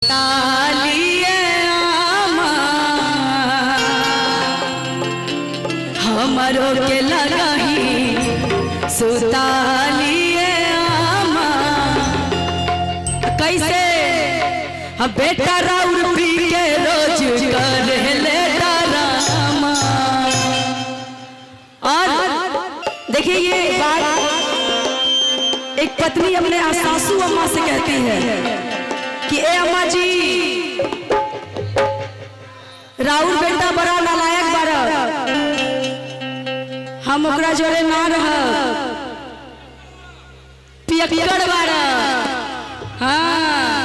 हमरो के लगाही सुतालिए आमा कैसे हम बेटा राउर पी के रोज कर ले डरामा। और देखिए ये बात एक पत्नी अपने सासू अम्मा से कहती है कि ए अम्मा जी राउर बेटा बड़ा नालायक बारा, हम ओकरा जोड़े ना रह पियक्कड़ बारा। हाँ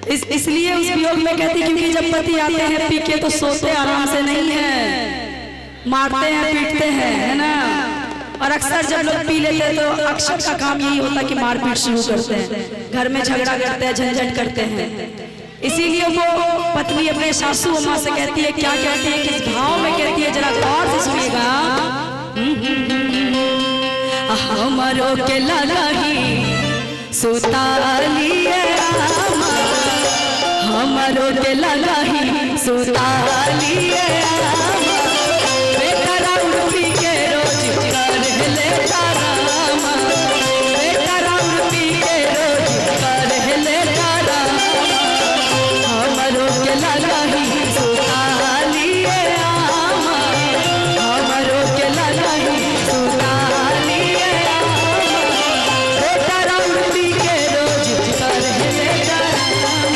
इसलिए उस वियोग में कहती क्योंकि जब पति आते हैं पी के तो सोते आराम से नहीं है, मारते हैं पीटते हैं, है ना। और अक्सर जब लोग पी लेते हैं तो अक्सर का काम यही होता है कि मारपीट शुरू करते हैं, घर में झगड़ा करते हैं, झंझट करते हैं। इसीलिए वो पत्नी अपने सासू अम्मा से कहती है, क्या कहती है, किस भाव में कहती है, जरा गौर से सुनिएगा। हमरो के लगाही सुतालिए आमा, हमरो के लगाही सुतालिए आमा, बेटा राउर पी के रोज कर ले डरामा, बेटा राउर पी के रोज कर ले डरामा, हमरो के लगाही सुतालिए आमा, हमरो के लगाही सुतालिए आमा, बेटा राउर पी के रोज कर ले डरामा।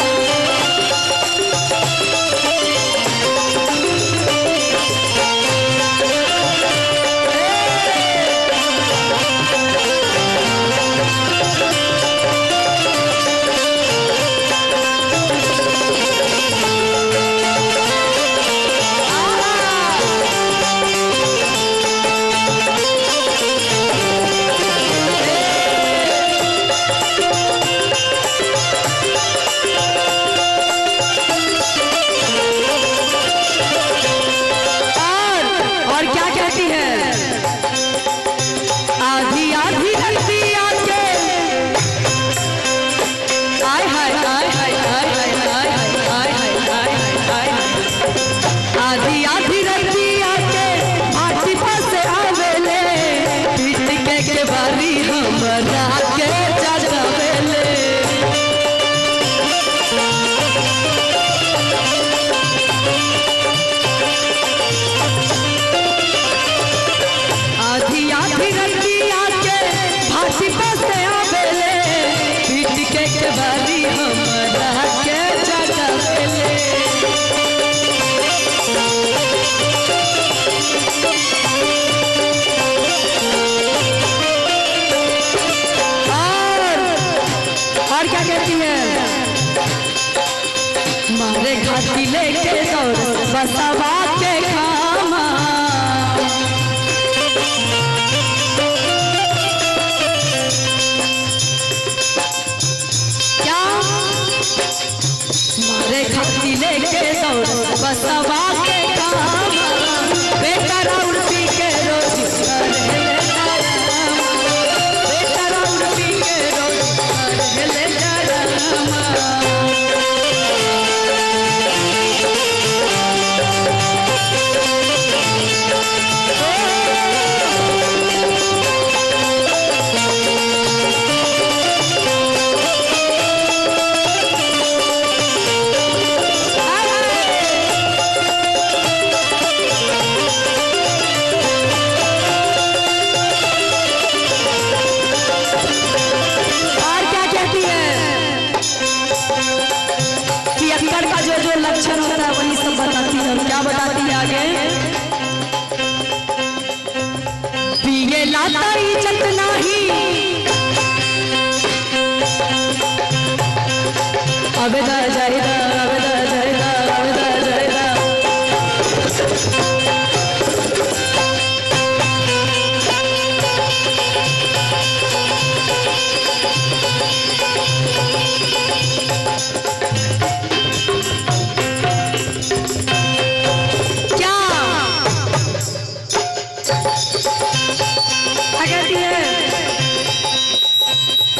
मारे घाटी लेके दौड़ बसवा के खामा, क्या मारे घाटी लेके दौड़ बसवा के खामा, बेटा राउर पी के रोज कर ले डरामा, बेटा राउर पी के रोज कर ले डरामा। पियक्कड़ का जो जो लक्षण होता है वही सब बताती है। क्या बताती है आगे, पिए लाता इज्जत नाही, अबेदा जाहिदा अबेदा जाहिदा अबेदा जाहिदा,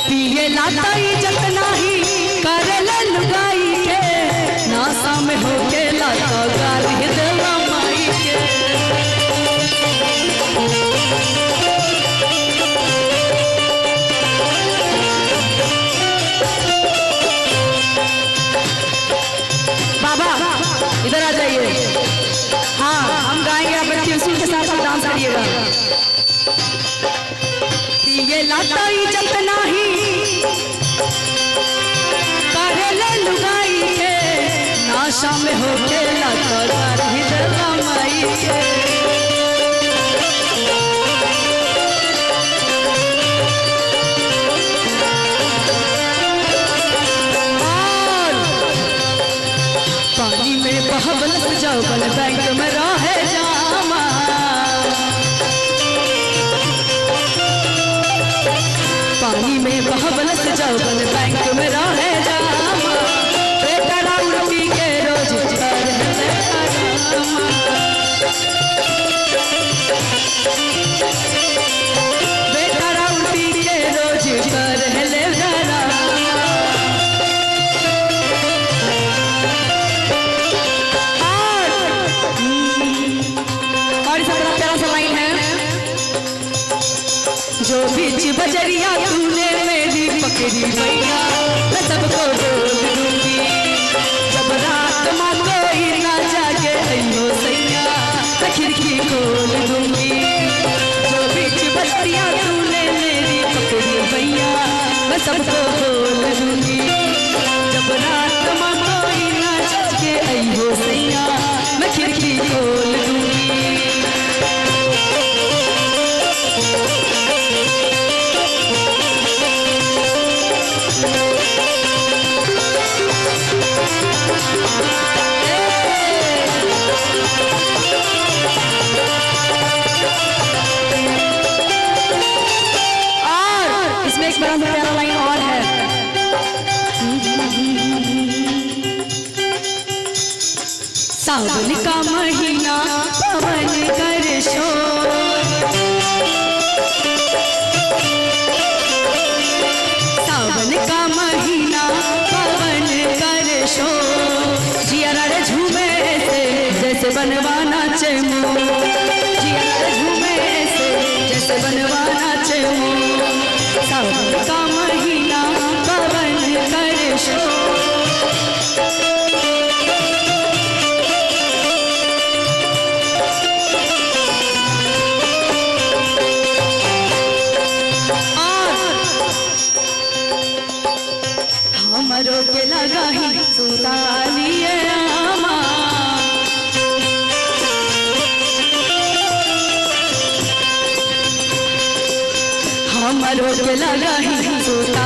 पिए लाता इज्जत नाही कर ले में होके लाता गाली देवा माई के। बाबा इधर आ जाइए। हाँ हम गाएंगे, आप त्रिशूल के साथ डांस करिएगा। ये लाता इज्जत नाही करे ले लुगाई के, नाशा में होके लाता गाली देवा माई के। पानी में बहबलस जौबन बैंक में रहे जामा, पानी में बहबलस जौबन बैंक में रहे जामा। बेटा राउर पी के रोज कर ले आरामा, बेटा राउर पी के रोज कर ले आरामा। जो बीच बजरिया तूने मेरी पकड़ी भैया, मैं सबको बोल दूंगी। जब रात माँ कोई ना जागे अयो सैया, मैं खिड़की खोल दूंगी। जो बीच बजरिया तूने मेरी पकड़ी भैया, मैं सबको बोल दूंगी। जब रात माँ कोई ना जागे अयो सैया, मैं खिड़की खोल दूंगी। एक बड़ा सा प्यारा लाइन और है। सावन का महीना पवन कर शोर, सावन का महीना पवन कर शोर। जिया रे झूमे से जैसे बनवाना चमो, जिया रे झूमे से जैसे बनवाना चमो। सावन का महीना पवन कर शोर, हमरो के लगा ही सुतालिए आमा। हमरो के लगा ही सुता